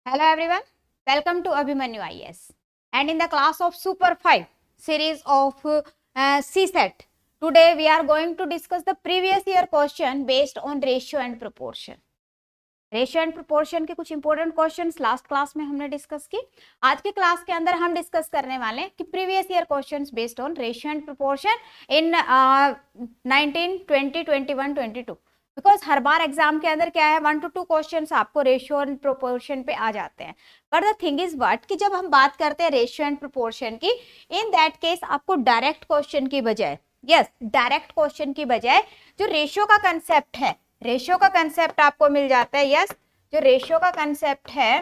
Hello everyone, welcome to Abhimanyu IAS. And in the class of Super 5 series of CSET, today we are going to discuss the previous year question based on ratio and proportion. Ratio and proportion के कुछ important questions last class में हमने discuss की. आज के class के अंदर हम डिस्कस करने वाले हैं कि previous year questions based on ratio and proportion in 19, 20, 21, 22. Because her bar exam के अंदर क्या है 1 to 2 क्वेश्चंस आपको रेशियो एंड प्रोपोर्शन पे आ जाते हैं. But the thing is what कि जब हम बात करते हैं रेशियो एंड प्रोपोर्शन की, इन दैट केस आपको डायरेक्ट क्वेश्चन की बजाय डायरेक्ट क्वेश्चन की बजाय जो रेशियो का कंसेप्ट है, रेशियो का कंसेप्ट आपको मिल जाता है. जो रेशियो का कंसेप्ट है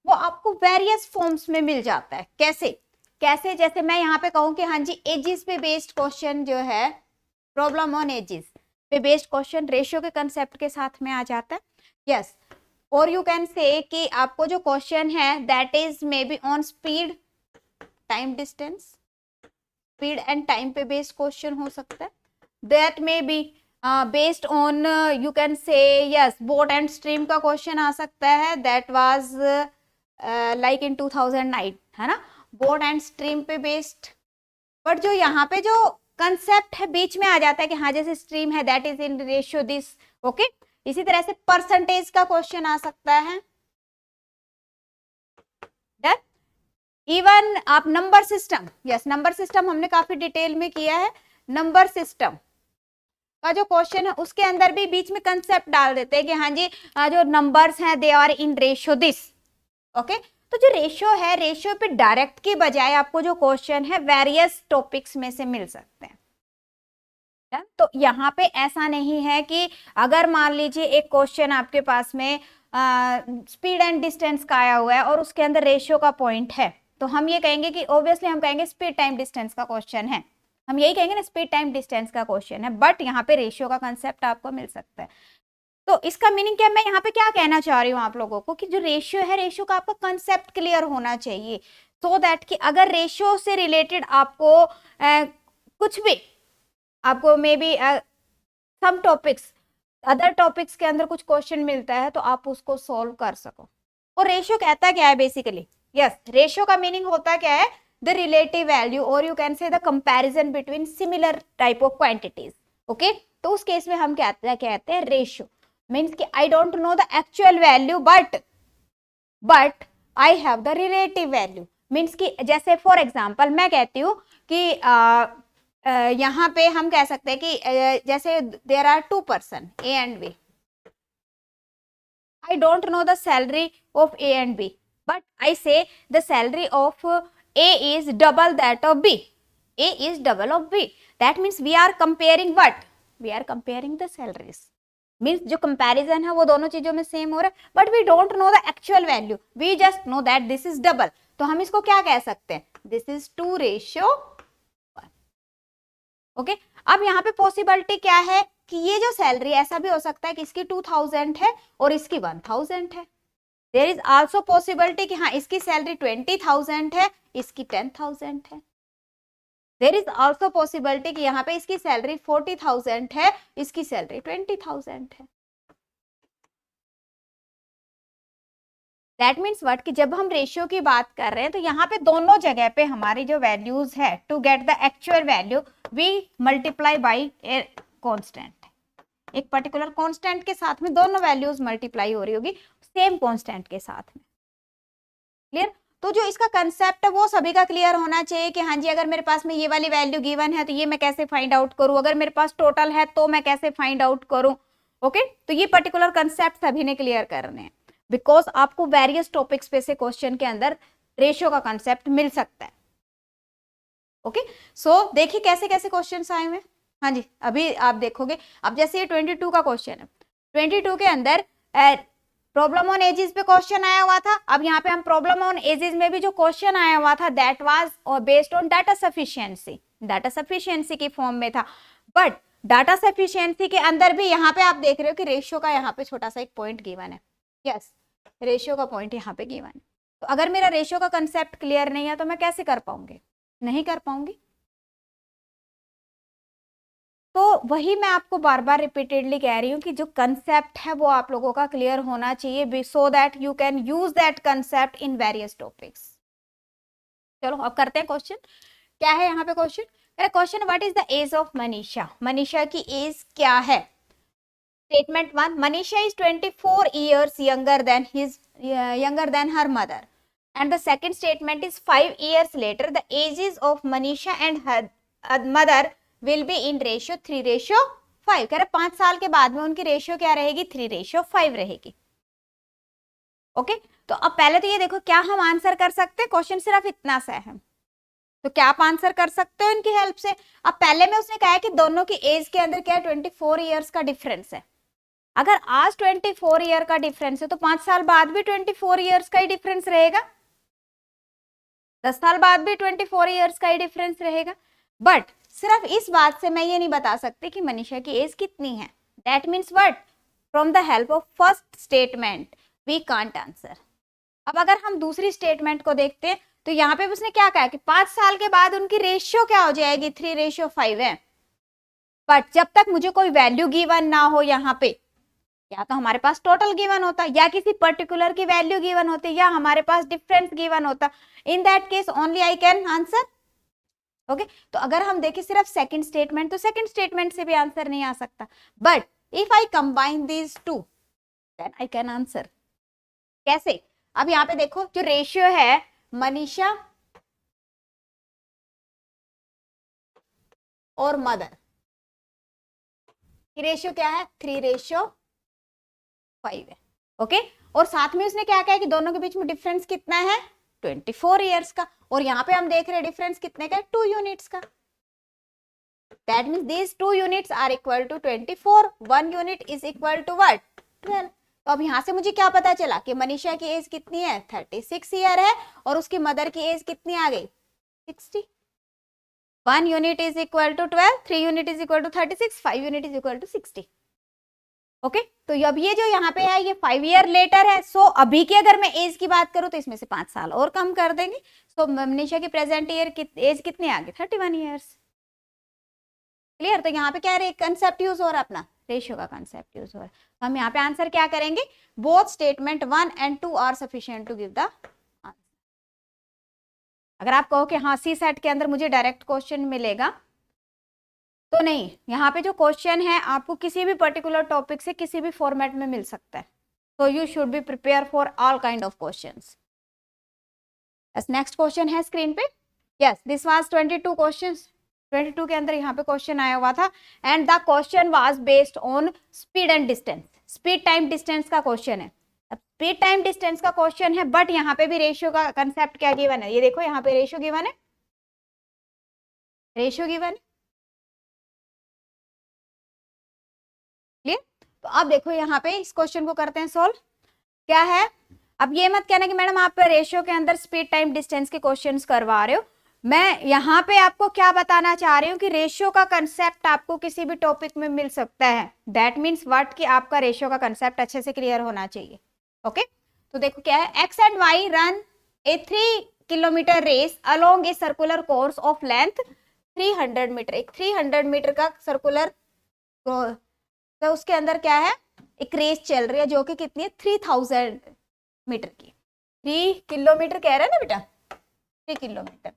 वो आपको वेरियस फॉर्म्स में मिल जाता है. कैसे जैसे मैं यहाँ पे कहूँ कि हाँ जी एजिस पे बेस्ड क्वेश्चन जो है, प्रॉब्लम ऑन एजिस पे बेस्ड क्वेश्चन रेशियो के कंसेप्ट के साथ में आ जाता है. यस, और यू कैन से कि आपको जो क्वेश्चन है that is may be on speed, time, distance, speed and time पे बेस्ड क्वेश्चन हो सकता है. That may be based on you can say yes boat and stream का क्वेश्चन आ सकता है. दैट वाज लाइक इन 2009, है ना, बोट एंड स्ट्रीम पे बेस्ड. बट जो यहाँ पे जो कंसेप्ट है बीच में आ जाता है कि हाँ जैसे स्ट्रीम है that is in ratio this. Okay, इसी तरह से परसेंटेज का क्वेश्चन आ सकता है. डन. इवन आप नंबर सिस्टम, नंबर सिस्टम हमने काफी डिटेल में किया है. नंबर सिस्टम का जो क्वेश्चन है उसके अंदर भी बीच में कंसेप्ट डाल देते हैं कि हाँ जी जो नंबर्स हैं they are in ratio this. Okay, तो जो रेशियो है, रेशियो पे डायरेक्ट के बजाय आपको जो क्वेश्चन है वेरियस टॉपिक्स में से मिल सकते हैं. तो यहाँ पे ऐसा नहीं है कि अगर मान लीजिए एक क्वेश्चन आपके पास में स्पीड एंड डिस्टेंस का आया हुआ है और उसके अंदर रेशियो का पॉइंट है, तो हम ये कहेंगे कि ऑब्वियसली हम कहेंगे स्पीड टाइम डिस्टेंस का क्वेश्चन है, हम यही कहेंगे ना स्पीड टाइम डिस्टेंस का क्वेश्चन है. बट यहाँ पे रेशियो का कंसेप्ट आपको मिल सकता है. तो इसका मीनिंग क्या, मैं यहाँ पे क्या कहना चाह रही हूँ आप लोगों को कि जो रेशियो है, रेशियो का आपका कंसेप्ट क्लियर होना चाहिए. सो दैट कि अगर रेशियो से रिलेटेड आपको कुछ भी आपको maybe some topics, other topics के अंदर कुछ क्वेश्चन मिलता है तो आप उसको सॉल्व कर सको. और रेशियो कहता क्या है बेसिकली, रेशियो का मीनिंग होता क्या है, द रिलेटिव वैल्यू और you can say the comparison between similar type of quantities. Okay, तो उस केस में हम कहते हैं रेशियो मीन्स कि I don't know the actual value but I have the relative value. Means कि जैसे फॉर एग्जाम्पल मैं कहती हूँ कि यहाँ पे हम कह सकते हैं कि जैसे there are 2 person A and B. I don't know the salary of A and B, but I say the salary of A is double that of B. A is double of B. That means we are comparing what? We are comparing the salaries. Means जो comparison है वो दोनों चीजों में same हो रहा है, but we don't know the actual value. We just know that this is double. तो हम इसको क्या कह सकते हैं? This is 2:1. ओके, अब यहाँ पे पॉसिबिलिटी क्या है कि ये जो सैलरी ऐसा भी हो सकता है कि इसकी 2000 है और इसकी 1000 है. देयर इज आल्सो पॉसिबिलिटी कि हाँ इसकी सैलरी 20,000 है, इसकी 10,000 है. देयर इज आल्सो पॉसिबिलिटी कि यहाँ पे इसकी सैलरी 40,000 है, इसकी सैलरी 20,000 है. दैट मीन्स व्हाट कि जब हम रेशियो की बात कर रहे हैं तो यहाँ पे दोनों जगह पे हमारी जो वैल्यूज है to get the actual value we multiply by a constant. एक पर्टिकुलर कांस्टेंट के साथ में दोनों वैल्यूज मल्टीप्लाई हो रही होगी सेम कांस्टेंट के साथ में. क्लियर? तो जो इसका कंसेप्ट है वो सभी का क्लियर होना चाहिए कि हाँ जी अगर मेरे पास में ये वाली वैल्यू गिवन है तो ये मैं कैसे फाइंड आउट करूं, अगर मेरे पास टोटल है तो मैं कैसे फाइंड आउट करूं. ओके, तो ये पर्टिकुलर कंसेप्ट सभी ने क्लियर करने हैं बिकॉज आपको वेरियस टॉपिक्स पे से क्वेश्चन के अंदर रेशियो का कंसेप्ट मिल सकता है. ओके, सो देखिए कैसे कैसे क्वेश्चन आए हुए. हाँ जी, अभी आप देखोगे. अब जैसे ये 22 का क्वेश्चन है, 22 के अंदर प्रॉब्लम ऑन एजेस पे क्वेश्चन आया हुआ था. अब यहाँ पे हम प्रॉब्लम ऑन एजेस में भी जो क्वेश्चन आया हुआ था that was based on data sufficiency, data sufficiency की फॉर्म में था. बट डाटा सफिशिएंसी के अंदर भी यहाँ पे आप देख रहे हो कि रेशियो का यहाँ पे छोटा सा एक पॉइंट गिवन है. यस, रेशियो का पॉइंट यहाँ पे गिवन है. तो अगर मेरा रेशियो का कंसेप्ट क्लियर नहीं है तो मैं कैसे कर पाऊंगी, नहीं कर पाऊंगी. तो वही मैं आपको बार बार रिपीटेडली कह रही हूँ कि जो कंसेप्ट है वो आप लोगों का क्लियर होना चाहिए, so that you can use that concept in various topics. चलो अब करते हैं क्वेश्चन। क्या है यहाँ पे question? Question, what is the age of Manisha? Manisha की एज क्या है? Statement 1, Manisha is 24 years younger than her mother, and the second statement is 5 years later the ages of Manisha and her mother will be in ratio 3:5। कह रहे 5 साल के बाद में उनकी रेशियो क्या रहेगी? 3:5 रहेगी। ओके तो अब पहले तो ये देखो, क्या हम आंसर कर सकते हैं? क्वेश्चन सिर्फ इतना सा है, तो क्या आप आंसर कर सकते हो इनकी हेल्प से? अब पहले में उसने कहा है कि दोनों की एज के अंदर क्या है? 24 ईयर्स का डिफरेंस है। अगर आज 24 ईयर का डिफरेंस है तो 5 साल बाद भी 24 ईयर्स का ही डिफरेंस रहेगा, 10 साल बाद भी 24 ईयर्स का ही डिफरेंस रहेगा। बट सिर्फ इस बात से मैं ये नहीं बता सकती कि मनीषा की एज कितनी है। That means what? From the help of first statement we can't answer. अब अगर हम दूसरी स्टेटमेंट को देखते हैं तो यहाँ पे उसने क्या कहा कि 5 साल के बाद उनकी रेशियो क्या हो जाएगी? 3:5 है। बट जब तक मुझे कोई वैल्यू गिवन ना हो यहाँ पे, या तो हमारे पास टोटल गिवन होता, या किसी पर्टिकुलर की वैल्यू गिवन होती, या हमारे पास डिफरेंस गिवन होता, in that case only I can answer. Okay तो अगर हम देखें सिर्फ सेकंड स्टेटमेंट, तो सेकंड स्टेटमेंट से भी आंसर नहीं आ सकता। But if I combine these two then I can answer. कैसे? अब यहाँ पे देखो, जो रेशियो है मनीषा और मदर की रेशियो क्या है? 3:5 है। ओके और साथ में उसने क्या कहा है कि दोनों के बीच में डिफरेंस कितना है? 24 ईयर्स का। और यहाँ पे हम देख रहे हैं डिफरेंस कितने का? 2 यूनिट्स का। That means these 2 units are equal to 24, 1 unit is equal to what? 12। तो अब यहाँ से मुझे क्या पता चला कि मनीषा की एज कितनी है? 36 ईयर है, और उसकी मदर की एज कितनी आ गई? 60। 1 unit is equal to 12, 3 unit is equal to 36, 5 unit is equal to 60। Okay तो अब ये जो यहाँ पे है ये 5 ईयर लेटर है। सो अभी की अगर मैं एज की बात करूं तो इसमें से 5 साल और कम कर देंगे। सो मनीषा की प्रेजेंट ईयर एज कितनी आ गई? 31 ईयर्स। क्लियर? तो यहाँ पे क्या है? कंसेप्ट यूज हो रहा है, अपना रेशियो का कंसेप्ट यूज हो रहा है। तो हम यहाँ पे आंसर क्या करेंगे? Both statement 1 and 2 are sufficient to give the answer. अगर आप कहो कि हाँ सी सेट के अंदर मुझे डायरेक्ट क्वेश्चन मिलेगा, तो नहीं, यहाँ पे जो क्वेश्चन है आपको किसी भी पर्टिकुलर टॉपिक से किसी भी फॉर्मेट में मिल सकता है। तो you should be prepare for all kind of questions. Next question है स्क्रीन पे। Yes this was 22 questions. 22 के अंदर यहाँ पे क्वेश्चन आया हुआ था, and the question was based on speed and distance. Speed time distance का क्वेश्चन है। अब स्पीड टाइम डिस्टेंस का क्वेश्चन है, बट यहाँ पे भी रेशियो का कंसेप्ट क्या गिवन है? ये देखो यहाँ पे रेशियो गिवन है, रेशियो गिवन है। क्लियर? तो अब देखो यहाँ पे इस क्वेश्चन को करते हैं सोल्व। क्या है? अब ये मत कहना कि मैडम आप रेशियो के अंदर स्पीड टाइम डिस्टेंस के क्वेश्चंस करवा रहे हो। मैं यहाँ पे आपको क्या बताना चाह रही हूँ कि रेशियो का कंसेप्ट आपको किसी भी टॉपिक में मिल सकता है। दैट मीन्स व्हाट कि आपका रेशियो का कंसेप्ट अच्छे से क्लियर होना चाहिए। ओके तो देखो क्या है, x and y run a 3 kilometre race along a circular course of length 300 metre. एक 300 मीटर का सर्कुलर, तो उसके अंदर क्या है? एक रेस चल रही है जो कि कितनी है? 3000 मीटर की। 3 किलोमीटर कह रहे हैं ना बेटा, 3 किलोमीटर।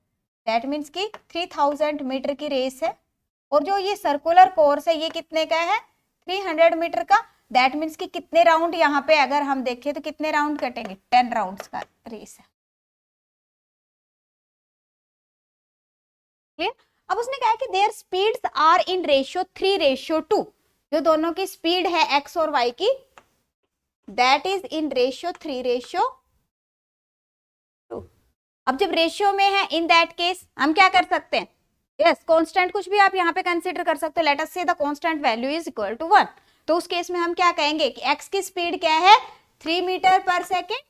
दैट मीन्स कि 3000 मीटर की रेस है, और जो ये सर्कुलर कोर्स है ये कितने का है? 300 मीटर का। दैट मीन्स कि कितने राउंड यहाँ पे अगर हम देखें तो कितने राउंड कटेंगे? 10 राउंड्स का रेस है। क्लियर? अब उसने कहा कि their speeds are in ratio 3:2। जो दोनों की स्पीड है एक्स और वाई की, दैट इज इन रेशियो 3:2। अब जब रेशियो में है, इन दैट केस हम क्या कर सकते हैं? यस कांस्टेंट कुछ भी आप यहाँ पे कंसीडर कर सकते हो। Let us say the constant value is equal to 1। तो उस केस में हम क्या कहेंगे कि एक्स की स्पीड क्या है? 3 मीटर पर सेकेंड।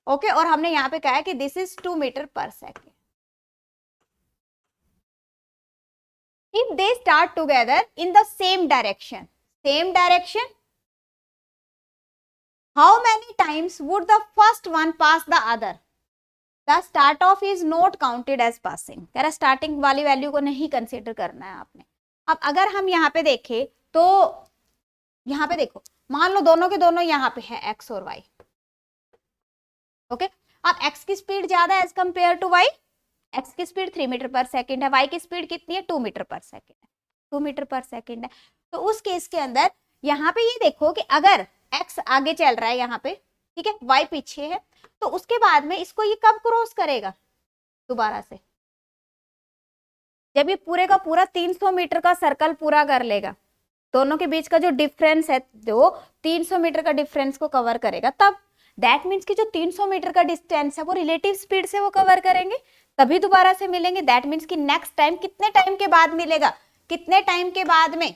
ओके और हमने यहाँ पे कहा है कि दिस इज 2 मीटर पर second. If they start together in the same direction, how many times would the first one pass the other? The start off is not counted as passing। कह रहा स्टार्टिंग वाली value को नहीं consider करना है आपने। अब अगर हम यहाँ पे देखें तो यहाँ पे देखो, मान लो दोनों के दोनों यहाँ पे है x और y। ओके, अब x की स्पीड ज्यादा है as compare to y। x की स्पीड 3 मीटर पर सेकेंड है, y की स्पीड कितनी है 2 मीटर पर सेकेंड है, 2 मीटर पर सेकेंड है। तो उस केस के अंदर यहाँ पे ये देखो कि अगर x आगे चल रहा है यहाँ पे, ठीक है, y पीछे है, तो उसके बाद में इसको ये कब क्रॉस करेगा? दोबारा से, जब ये पूरे का पूरा 300 मीटर का सर्कल पूरा कर लेगा, दोनों के बीच का जो डिफरेंस है, जो 300 मीटर का डिफरेंस को कवर करेगा, तब दैट मीन्स कि जो 300 मीटर का डिस्टेंस है वो रिलेटिव स्पीड से वो कवर करेंगे, तभी दोबारा से मिलेंगे। दैट मीन्स कि नेक्स्ट टाइम कितने टाइम के बाद मिलेगा? कितने टाइम के बाद में?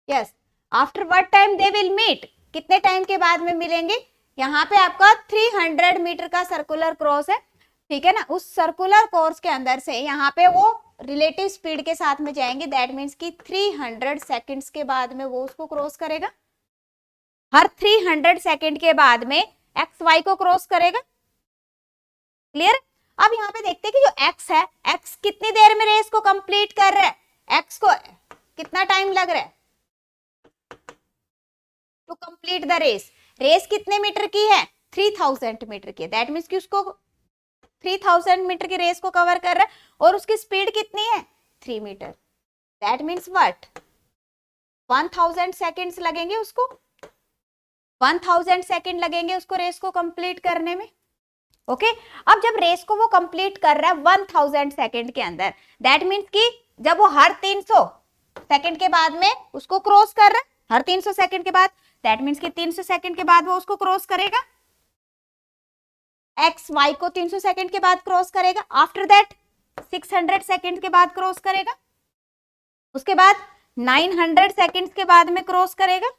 Yes, after what time they will meet, कितने टाइम के बाद में मिलेंगे? यहाँ पे आपका 300 मीटर का सर्कुलर क्रॉस है, ठीक है ना, उस सर्कुलर कोर्स के अंदर से यहाँ पे वो रिलेटिव स्पीड के साथ में जाएंगे। दैट मीन्स कि 300 सेकंड्स के बाद में वो उसको क्रॉस करेगा। हर 300 सेकंड के बाद में एक्स वाई को क्रॉस करेगा। क्लियर? अब यहाँ पे देखते हैं कि जो एक्स है, एक्स कितनी देर में रेस को कंप्लीट कर रहा है? एक्स को कितना टाइम लग रहा है to complete the race? Race कितने मीटर की है? 3000 मीटर की है। दैट मीन्स कि उसको 3000 मीटर की रेस को कवर कर रहा है और उसकी स्पीड कितनी है? 3 metre. That means what? 1000 seconds लगेंगे उसको, 1000 सेकेंड लगेंगे उसको रेस को कंप्लीट करने में। ओके, अब जब रेस को वो कंप्लीट कर रहा है 1000 सेकेंड के अंदर, दैट मीन्स कि जब वो हर 300 सेकेंड के बाद में उसको क्रॉस कर रहा है, हर 300 सेकेंड के बाद, दैट मीन्स कि 300 सेकेंड के बाद वो उसको क्रॉस करेगा, एक्स वाई को 300 सेकेंड के बाद क्रॉस करेगा। आफ्टर दैट 600 सेकेंड के बाद क्रॉस करेगा, उसके बाद 900 सेकेंड के बाद में क्रॉस करेगा।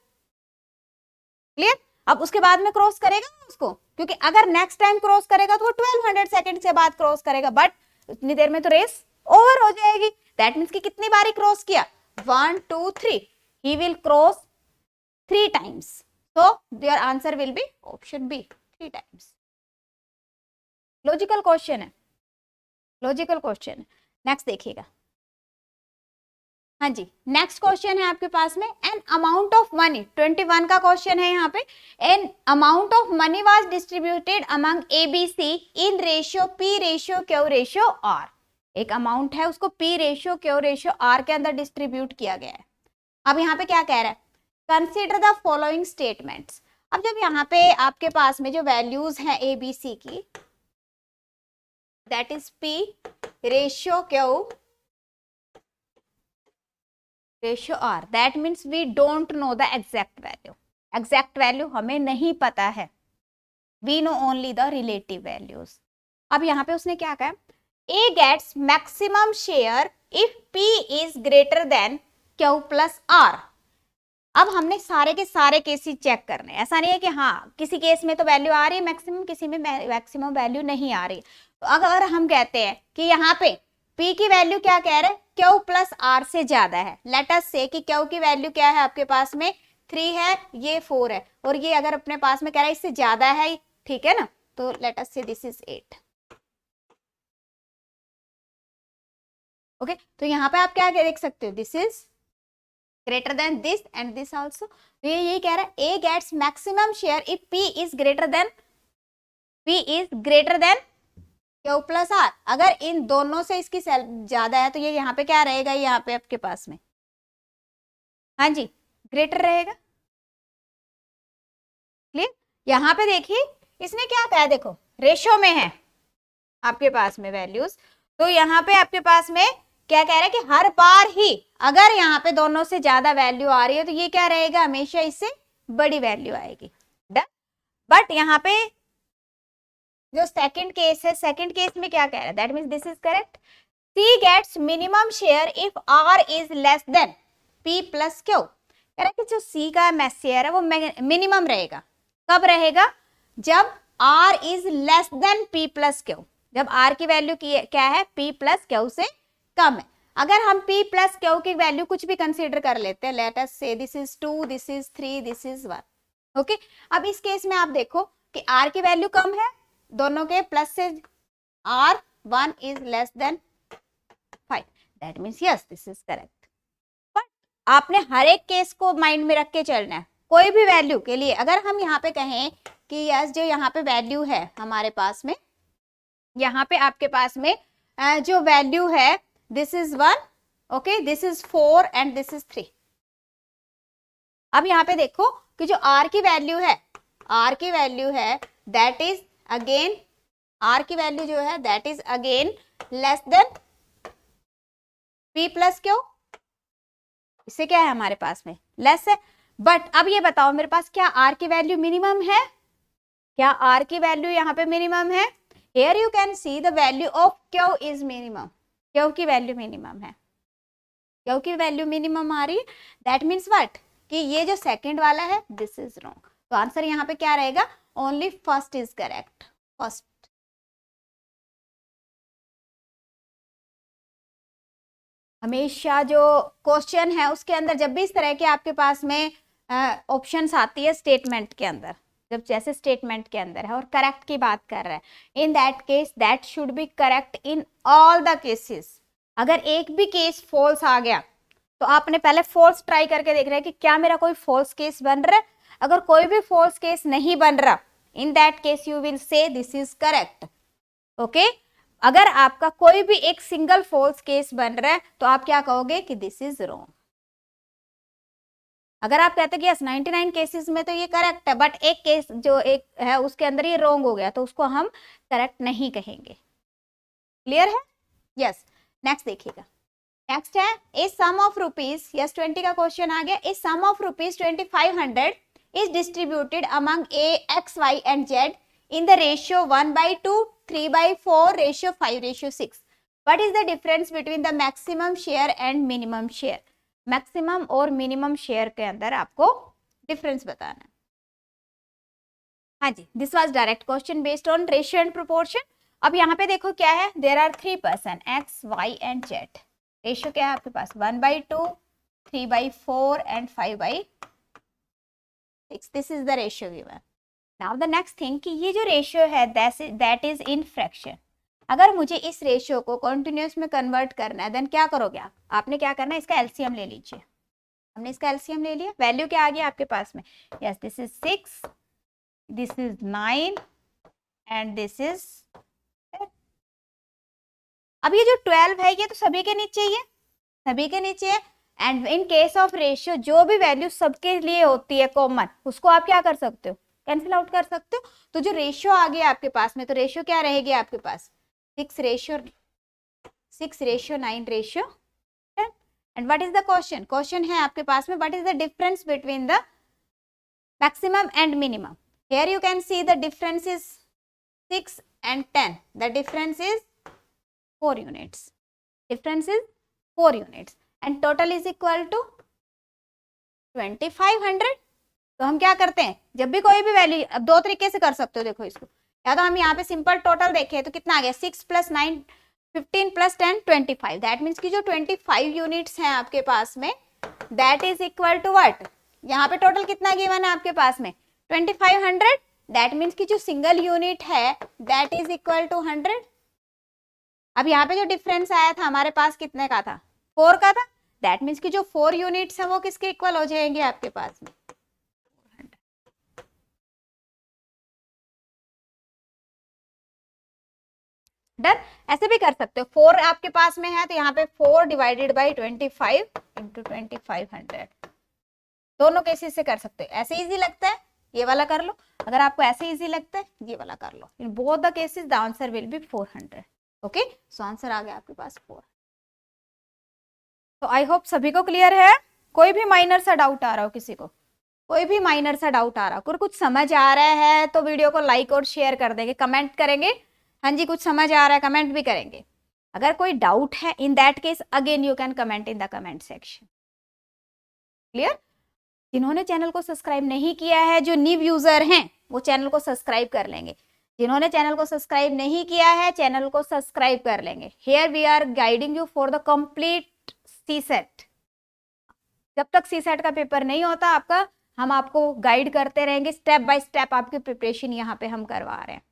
क्लियर? अब उसके बाद में क्रॉस करेगा उसको, क्योंकि अगर नेक्स्ट टाइम क्रॉस करेगा तो वो 1200 सेकेंड के बाद क्रॉस करेगा, बट उतनी देर में तो रेस ओवर हो जाएगी। दैट मीन्स कि कितनी बारी क्रॉस किया? 1 2 3, he will cross 3 times. So your answer will be option B, 3 times. Logical question है, लॉजिकल क्वेश्चन है। नेक्स्ट देखिएगा। हाँ जी, नेक्स्ट क्वेश्चन है आपके पास में, एन अमाउंट ऑफ मनी, 21 का क्वेश्चन है यहाँ पे। An amount of money was distributed among ABC in ratio P ratio Q ratio R. एक अमाउंट है, उसको P ratio Q ratio R के अंदर डिस्ट्रीब्यूट किया गया है। अब यहाँ पे क्या कह रहा है? Consider the following statements. अब जब यहाँ पे आपके पास में जो वैल्यूज हैं ए बी सी की, that is P ratio Q ratio R, that means we don't know the exact value. Exact value हमें नहीं पता है, we know only the relative values. अब यहाँ पे उसने क्या कहा? A gets maximum share if P is greater than Q plus R. अब हमने सारे के सारे केसेस चेक करने, ऐसा नहीं है कि हाँ किसी केस में तो वैल्यू आ रही है मैक्सिमम, किसी में मैक्सिमम वैल्यू नहीं आ रही। तो अगर हम कहते हैं कि यहाँ पे P की वैल्यू क्या कह रहे हैं? Q प्लस R से ज्यादा है। लेट अस से कि Q की वैल्यू क्या है आपके पास में? 3 है, ये 4 है, और ये अगर अपने पास में कह रहा है इससे ज्यादा है, ठीक है ना, तो लेट अस से दिस इज 8। ओके, तो यहाँ पे आप क्या देख सकते हो? This is greater than this and this also. तो ये कह रहा है A gets maximum share if P is greater than Q plus R. अगर इन दोनों से इसकी ज्यादा है तो ये यहाँ पे क्या रहेगा? यहाँ पे आपके पास में, हाँ जी, ग्रेटर रहेगा। क्लियर? यहाँ पे देखिए इसने क्या कहा, देखो रेशो में है आपके पास में वैल्यूज, तो यहाँ पे आपके पास में क्या कह रहा है कि हर बार ही अगर यहाँ पे दोनों से ज्यादा वैल्यू आ रही है तो ये क्या रहेगा? हमेशा इससे बड़ी वैल्यू आएगी। डन? बट यहाँ पे जो सेकंड केस है, सेकंड केस में क्या कह रहा है? That means this is correct. C gets minimum share if R is less than P plus Q. कह रहा है कि जो सी का शेयर है वो मिनिमम रहेगा। कब रहेगा? जब R is less than P plus Q. जब आर की वैल्यू क्या है? पी प्लस क्यू से कम है। अगर हम p प्लस क्यू की वैल्यू कुछ भी कंसीडर कर लेते हैं, लेट अस से this is 2, this is 3, this is 1। Okay, अब इस केस में आप देखो कि r की वैल्यू कम है, दोनों के प्लस से r 1 is less then 5। That means yes this is correct. But आपने हर एक केस को माइंड में रख के चलना है। कोई भी वैल्यू के लिए अगर हम यहाँ पे कहें कि यस जो यहाँ पे वैल्यू है हमारे पास में, यहाँ पे आपके पास में जो वैल्यू है this is 1, okay, this is 4 and this is 3। अब यहाँ पे देखो कि जो r की वैल्यू है, r की वैल्यू है दैट इज अगेन, r की वैल्यू जो है that is again less than p plus Q. इससे क्या है हमारे पास में लेस है। बट अब ये बताओ मेरे पास क्या r की वैल्यू मिनिमम है? क्या r की वैल्यू यहाँ पे मिनिमम है? Here you can see the value of Q is minimum. Q की वैल्यू मिनिमम है, Q की वैल्यू मिनिमम आ रही है। दैट मीन्स व्हाट कि ये जो सेकंड वाला है दिस इज रॉन्ग। तो आंसर यहाँ पे क्या रहेगा? Only first is correct. First. हमेशा जो क्वेश्चन है उसके अंदर जब भी इस तरह के आपके पास में ऑप्शंस आती है स्टेटमेंट के अंदर, जब जैसे स्टेटमेंट के अंदर है और करेक्ट की बात कर रहा है, in that case that should be correct in all the cases. अगर एक भी केस फॉल्स आ गया तो आपने पहले फॉल्स ट्राई करके देख रहे हैं कि क्या मेरा कोई फॉल्स केस बन रहा है। अगर कोई भी फॉल्स केस नहीं बन रहा, इन that case you will say this is correct, okay. अगर आपका कोई भी एक सिंगल फॉल्स केस बन रहा है तो आप क्या कहोगे कि दिस इज रॉन्ग। अगर आप कहते कि यस 99 केसेस में तो ये करेक्ट है, बट एक केस जो एक है उसके अंदर ये रॉन्ग हो गया तो उसको हम करेक्ट नहीं कहेंगे। क्लियर है? यस। नेक्स्ट देखिएगा, नेक्स्ट है a sum of rupees, yes 20 का क्वेश्चन आ गया। A sum of rupees 2500 is distributed among a x y and z in the ratio 1/2, 3/4, ratio 5/6. What is the difference between the maximum share and minimum share? Maximum और minimum share के अंदर आपको difference बताना है। हाँ जी, this was direct question based on ratio and proportion. अब यहाँ पे देखो क्या है, there are 3 person x y and z. Ratio क्या है आपके पास 1/2, 3/4 and 5/6। This is the ratio given. Now the next thing कि ये जो रेशियो है दैट इज इन फ्रैक्शन। अगर मुझे इस रेशियो को कॉन्टिन्यूस में कन्वर्ट करना है देन क्या करोगे आप? आपने क्या करना है, इसका एलसीएम ले लीजिए। हमने इसका एलसीएम ले लिया, वैल्यू क्या आ गया आपके पास में? Yes this is 6, this is 9 and this is 10। अब ये जो 12 है ये तो सभी के नीचे ही है, सभी के नीचे है। And in case of ratio जो भी वैल्यू सबके लिए होती है कॉमन, उसको आप क्या कर सकते हो, कैंसिल आउट कर सकते हो। तो जो रेशियो आ गया आपके पास में, तो रेशियो क्या रहेगी आपके पास 6:9:10। And what is the question? Question है आपके पास में what is the difference between the maximum and minimum. Here you can see the difference is 6 and 10. The difference is 4 units. Difference is 4 units and total is equal to 2500. तो हम क्या करते हैं, जब भी कोई भी वैल्यू, अब दो तरीके से कर सकते हो देखो इसको, या तो हम यहाँ पे सिंपल टोटल देखें तो कितना आ गया 6 + 9 15 + 10 25। दैट मीन्स की जो 25 यूनिट्स हैं आपके पास में that is equal to what, यहाँ पे टोटल कितना गिवन है आपके पास में 2500। दैट मीन्स की जो सिंगल यूनिट है दैट इज इक्वल टू 100। अब यहाँ पे जो डिफरेंस आया था हमारे पास कितने का था, 4 का था। दैट मीन्स की जो 4 यूनिट्स है वो किसके इक्वल हो जाएंगे आपके पास में, डन। ऐसे भी कर सकते हो, 4 आपके पास में है तो यहाँ पे 4 डिवाइडेड बाई 25 इंटू 2500। दोनों केसेस से कर सकते हो। ऐसे इजी लगता है ये वाला कर लो, अगर आपको ऐसे इजी लगता है ये वाला कर लो। In both the cases the answer will be 400। Okay, so answer आ गया आपके पास 4। तो आई होप सभी को क्लियर है। कोई भी माइनर सा डाउट आ रहा हो किसी को, कोई भी माइनर सा डाउट आ रहा हो, कुछ समझ आ रहा है तो वीडियो को लाइक और शेयर कर देंगे, कमेंट करेंगे हाँ जी कुछ समझ आ रहा है, कमेंट भी करेंगे। अगर कोई डाउट है in that case again you can comment in the comment section. Clear? जिन्होंने चैनल को सब्सक्राइब नहीं किया है, जो न्यू यूजर हैं वो चैनल को सब्सक्राइब कर लेंगे। जिन्होंने चैनल को सब्सक्राइब नहीं किया है चैनल को सब्सक्राइब कर लेंगे। Here we are guiding you for the complete CSAT. जब तक सीसेट का पेपर नहीं होता आपका, हम आपको गाइड करते रहेंगे, स्टेप बाय स्टेप आपकी प्रिपरेशन यहाँ पे हम करवा रहे हैं।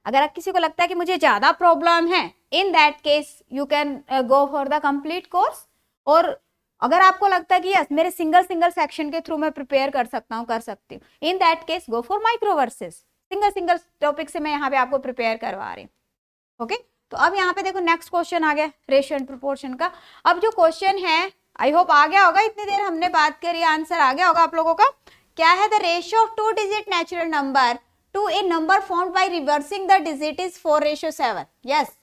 अगर किसी को लगता है कि मुझे ज्यादा प्रॉब्लम है, in that case you can go for the complete course. और अगर आपको लगता है कि यस मेरे सिंगल सेक्शन के थ्रू मैं प्रिपेयर कर सकता हूँ, कर सकती हूँ, in that case go for microverses. Single topic से मैं यहाँ पे आपको प्रिपेयर करवा रही हूँ। ओके, तो अब यहाँ पे देखो नेक्स्ट क्वेश्चन आ गया रेशियो एंड प्रोपोर्शन का। अब जो क्वेश्चन है, आई होप आ गया होगा, इतनी देर हमने बात करी, आंसर आ गया होगा आप लोगों का। क्या है? The ratio of 2 digit natural number two A number formed by reversing the digit is 4:7। Yes,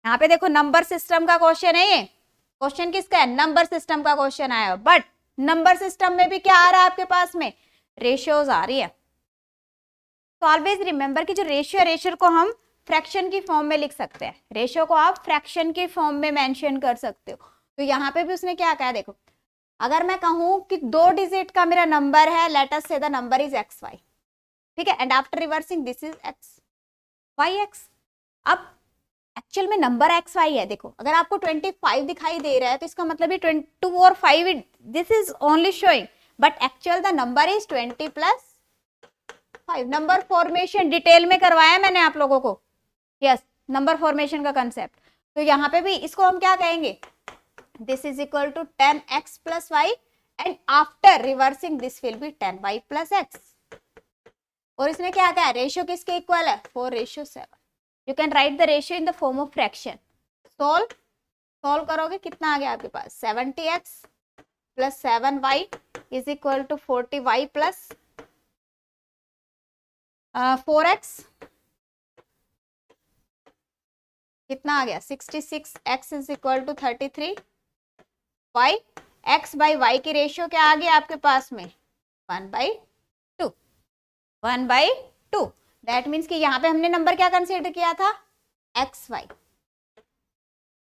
यहाँ पे देखो नंबर सिस्टम का क्वेश्चन है। ये क्वेश्चन किसका है? नंबर सिस्टम का क्वेश्चन आया, बट नंबर सिस्टम में भी क्या आ रहा है आपके पास में? रेशियोज आ रही है। तो ऑलवेज रिमेंबर कि जो रेशियो को हम फ्रैक्शन की फॉर्म में लिख सकते हैं। रेशियो को आप फ्रैक्शन की फॉर्म में मेंशन कर सकते हो। तो यहाँ पे भी उसने क्या कहा, देखो अगर मैं कहूं कि 2 डिजिट का मेरा नंबर है, late us say the number is xy, ठीक है, and after reversing this is yx। अब एक्चुअल में नंबर xy है। देखो अगर आपको 25 दिखाई दे रहा है तो इसका मतलब ये 22 और 5 this is only showing, but actual the number is 20 + 5। Number formation detail में करवाया मैंने आप लोगों को। यस, नंबर फॉर्मेशन का कंसेप्ट। तो यहाँ पे भी इसको हम क्या कहेंगे? This is equal to 10x + y and after reversing this will be 10y + x। और इसने क्या कहा? रेशियो किसके इक्वल है? 4:7। You can write the ratio in the form of fraction. Solve करोगे, कितना आ गया आपके पास? 70x + 7y is equal to 40y + 4x। कितना आ गया? 66x is equal to 33y। x by y की रेशियो क्या आ गया आपके पास में? 1/2। 1/2। दैट मीन्स कि यहाँ पे हमने नंबर क्या कंसीडर किया था? xy।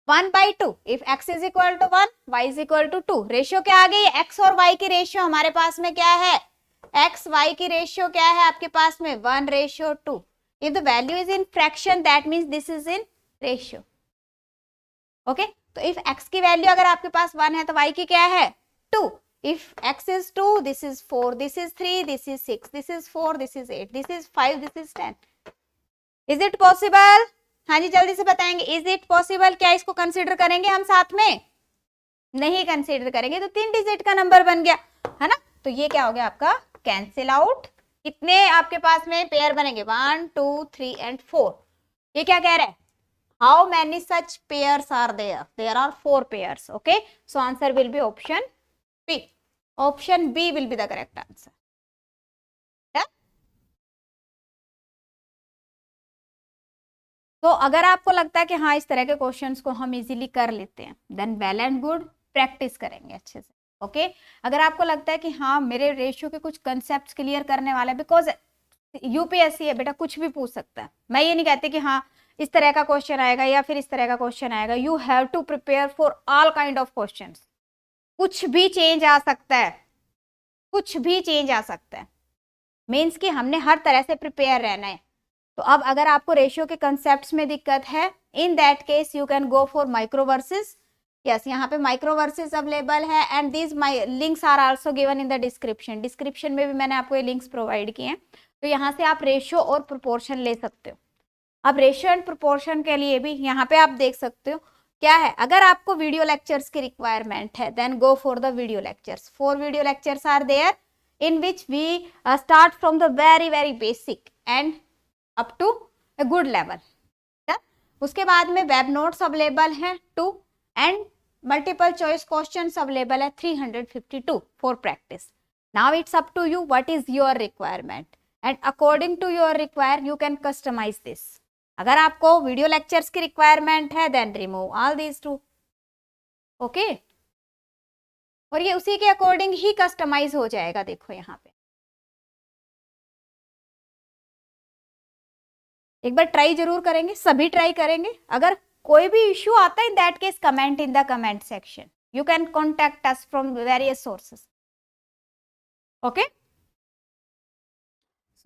1/2। If x is equal to 1, y is equal to 2। Ratio क्या आ गई? x और y की रेशियो हमारे पास में क्या है? x y की रेशियो क्या है आपके पास में? 1:2। If the value is in fraction that means this is in ratio. Okay, तो इफ x की वैल्यू अगर आपके पास 1 है तो y की क्या है? 2। If x is 2, this is 4, this is 3, this is 6, this is 4, this is 8, this is 5, this is 10. Is it possible? हाँ जी, जल्दी से बताएंगे। Is it possible? क्या इसको कंसिडर करेंगे हम साथ में? नहीं कंसिडर करेंगे। तो 3 डिजिट का नंबर बन गया है ना। तो ये क्या हो गया आपका? Cancel out. कितने आपके पास में पेयर बनेंगे? 1, 2, 3 एंड 4। ये क्या कह रहा है? How many such pairs are there? There are 4 pairs. Okay, so answer will be option B. Option B will be the correct answer. Yeah? तो अगर आपको लगता है कि हाँ इस तरह के क्वेश्चंस को हम इजीली कर लेते हैं, then well and good, practice करेंगे अच्छे से। ओके, अगर आपको लगता है कि हाँ मेरे रेशियो के कुछ कंसेप्ट क्लियर करने वाले, बिकॉज यूपीएससी है बेटा, कुछ भी पूछ सकता है। मैं ये नहीं कहती कि हाँ इस तरह का क्वेश्चन आएगा या फिर इस तरह का क्वेश्चन आएगा। You have to prepare for all kind of questions. कुछ भी चेंज आ सकता है, कुछ भी चेंज आ सकता है। मीन्स कि हमने हर तरह से प्रिपेयर रहना है। तो अब अगर आपको रेशियो के कंसेप्ट्स में दिक्कत है, in that case you can go for microverses. Yes, यहाँ पे माइक्रोवर्सेस अवेलेबल है and these links are also given in the description. Description में भी मैंने आपको ये लिंक्स प्रोवाइड किए हैं। तो यहाँ से आप रेशियो और प्रोपोर्शन ले सकते हो। अब रेशियो एंड प्रोपोर्शन के लिए भी यहाँ पे आप देख सकते हो क्या है। अगर आपको वीडियो लेक्चर्स की रिक्वायरमेंट है, then go for the video lectures. 4 video lectures are there in which we start from the very basic and up to a good level. उसके बाद में वेब नोट्स अवेलेबल हैं 2 and multiple choice questions available है 352 for practice. Now it's up to you what is your requirement and according to your require you can customize this. अगर आपको video lectures की requirement है then remove all these 2. Okay, और ये उसी के according ही customise हो जाएगा। देखो यहाँ पे एक बार ट्राई जरूर करेंगे, सभी ट्राई करेंगे। अगर कोई भी इश्यू आता है in that case comment in the comment section. You can contact us from various sources. Okay,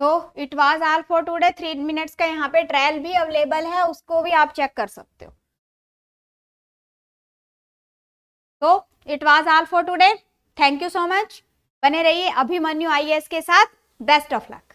so it was all for today. 3 minutes का यहाँ पे ट्रायल भी अवेलेबल है, उसको भी आप चेक कर सकते हो। तो it was all for today. Thank you so much. बने रहिए अभिमन्यु IAS के साथ। Best of luck.